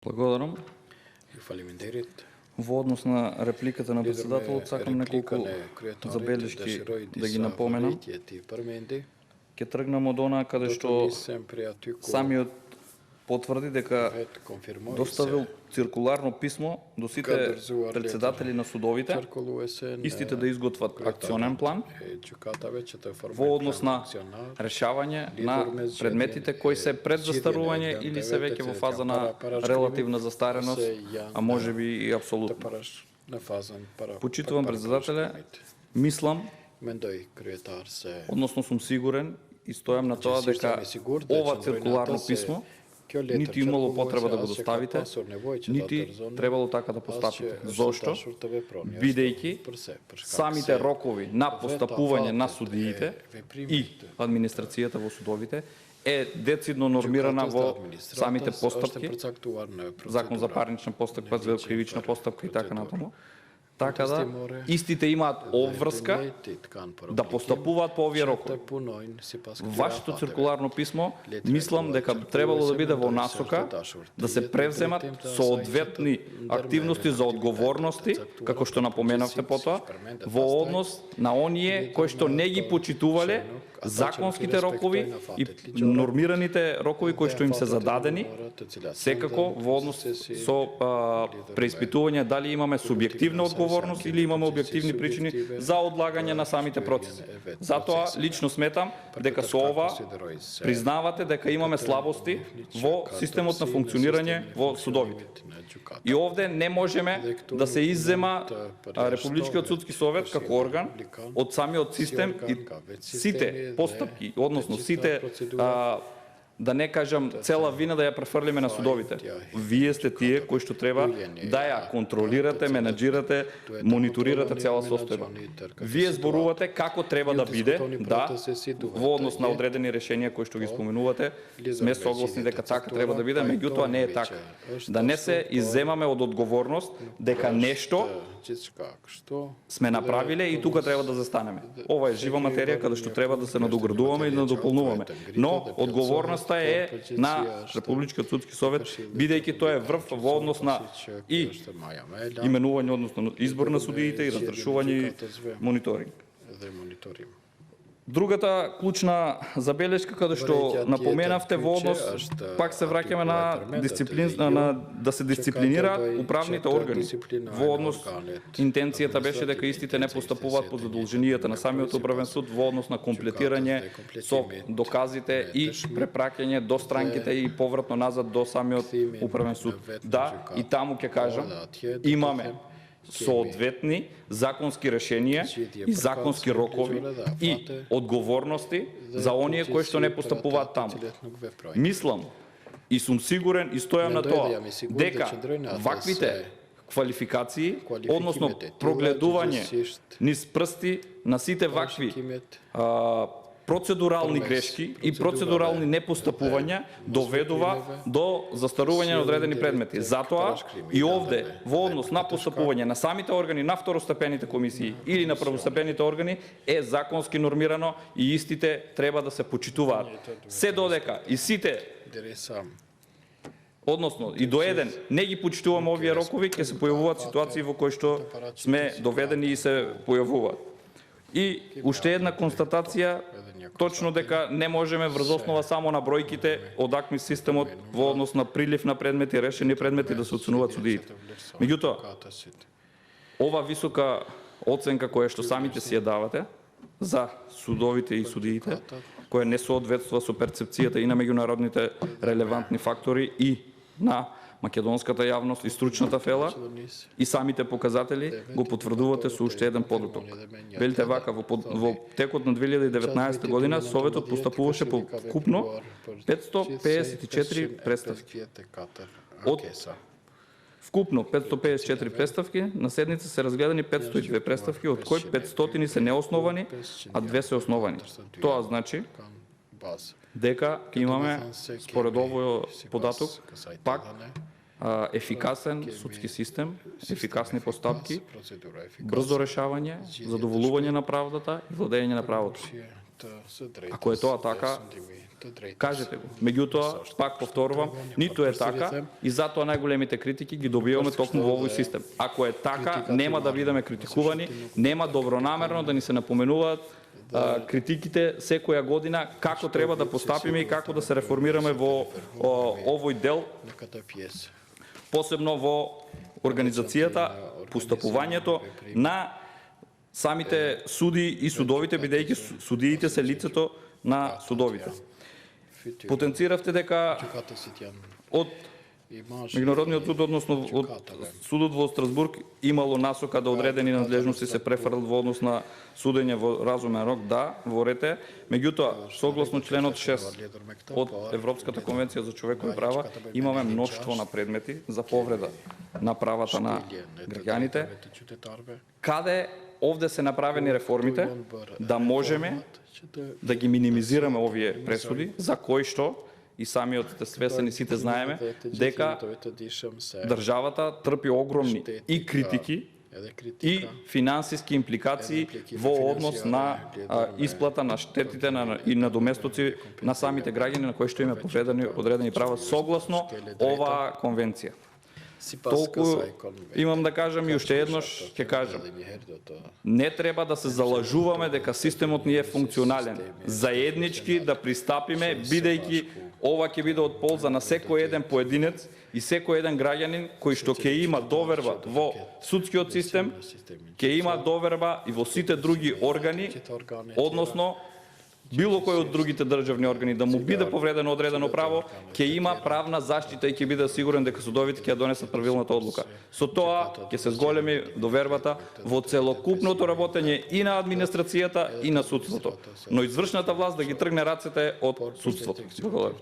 Благодарам. Во однос на репликата на председателот, сакам неколку забелешки да ги напоменам. Ке тргнам од она каде што самиот потврди дека доставил циркуларно писмо до сите председатели на судовите, истите да изготват акционен план во однос на решавање на предметите кои се пред застарување или се веќе во фаза на релативна застареност, а можеби и апсолутно. Почитувам председателе, мислам, односно сум сигурен и стојам на тоа дека ова циркуларно писмо нити имало потреба да го доставите, нити требало така да постапите. Зошто? Бидејќи самите рокови на постапување на судиите и администрацијата во судовите е децидно нормирана во самите постапки, Закон за парнична постапка, за кривична постапка и така натаму. Така да, истите имаат обврска да постапуваат по овие рокови. Вашето циркуларно писмо, мислам дека требало да биде во насока да се превземат соодветни активности за одговорности, како што напоменавте потоа, во однос на оние кои што не ги почитувале законските рокови и нормираните рокови кои што им се зададени, секако во однос со преиспитување дали имаме субјективна одговорност или имаме објективни причини за одлагање на самите процеси. Затоа лично сметам дека со ова признавате дека имаме слабости во системот на функционирање во судовите. И овде не можеме да се иззема Републичкиот судски совет како орган од самиот систем и сите постапки, односно сите да не кажам цела вина да ја префрлиме на судовите. Вие сте тие кои што треба да ја контролирате, менаџирате, мониторирате цела состојба. Вие зборувате како треба да биде, да, во однос на одредени решенија кои што ги споменувате, сме согласни дека така треба да биде, меѓутоа не е така. Да не се изземаме од одговорност дека нешто сме направиле и тука треба да застанеме. Ова е жива материја каде што треба да се надоградуваме и да дополнуваме. Но одговорноста е на Републичкиот судски совет, бидејќи тоа е врв во однос на и именување, односно избор на судиите и разрешување и мониторинг. Другата клучна забелешка каде што напоменавте во однос, пак се враќаме на да се дисциплинираат управните органи. Во однос интенцијата беше дека истите не постапуваат по задолженијата на самиот управен суд во однос на комплетирање со доказите и препраќање до странките и повратно назад до самиот управен суд. Да, и таму ќе кажам, имаме соодветни законски решенија и законски рокови и одговорности за оние кои што не постапуваат таму. Мислам и сум сигурен и стојам на тоа дека ваквите квалификации, односно прогледување низ прсти на сите вакви процедурални грешки и процедурални непостапувања доведува до застарување на одредени предмети. Затоа и овде во однос на постапување на самите органи на второстепените комисии или на првостепените органи е законски нормирано и истите треба да се почитуваат. Се додека и сите односно и до еден не ги почитуваме овие рокови, ќе се појавуваат ситуации во кои што сме доведени и се појавуваат. И уште една констатација, точно дека не можеме врз основа само на бројките од АКМИС системот во однос на прилив на предмети, решени предмети да се оценуваат судиите. Меѓутоа, ова висока оценка која што самите си ја давате за судовите и судиите, која не соодветства со перцепцијата и на меѓународните релевантни фактори и на македонската јавност и стручната фела и самите показатели го потврдувате со уште еден податок. Велите вака, во текот на 2019 година Советот постапуваше по вкупно 554 представки. Од вкупно 554 представки, на седница се разгледани 502 представки, од кои 500 се неосновани, а 2 се основани. Тоа значи дека имаме, според овој податок, пак ефикасен судски систем, ефикасни постапки, брзо решавање, задоволување на правдата и владење на правото. Ако е тоа така, кажете го. Меѓутоа, пак повторувам, ниту е така и затоа најголемите критики ги добиваме токму во овој систем. Ако е така, нема да бидеме критикувани, нема добронамерно да ни се напоменуваат критиките секоја година како треба да постапиме и како да се реформираме во овој дел, посебно во организацијата, постапувањето на самите суди и судовите, бидејќи судиите се лицето на судовите. Потенциравте дека од Меѓународниот суд, односно од судот во Страсбург, имало насока да одредени надлежности се префрлат во однос на судење во разумен рок, да, ворете. Меѓутоа, согласно членот 6 од Европската конвенција за човекови права, имаме мноштво на предмети за повреда на правата на граѓаните, каде овде се направени реформите да можеме да ги минимизираме овие пресуди, за кои што и самиот сте свесени, сите знаеме, дека државата трпи огромни и критики и финансиски импликации во однос на исплата на штетите и надоместоци на самите граѓани на кои што им е повредени одредени права согласно оваа конвенција. Толку имам да кажам и уште еднош ќе кажам. Не треба да се залажуваме дека системот ни е функционален. Заеднички да пристапиме, бидејќи ова ќе биде од полза на секој еден поединец и секој еден граѓанин кој што ќе има доверба во судскиот систем, ќе има доверба и во сите други органи, односно било кој од другите државни органи да му биде повредено одредено право, ќе има правна заштита и ќе биде сигурен дека судовите ќе ја донесат правилната одлука. Со тоа ќе се зголеми довербата во целокупното работење и на администрацијата и на судството, но извршната власт да ги тргне рацете од судството. Благодарам.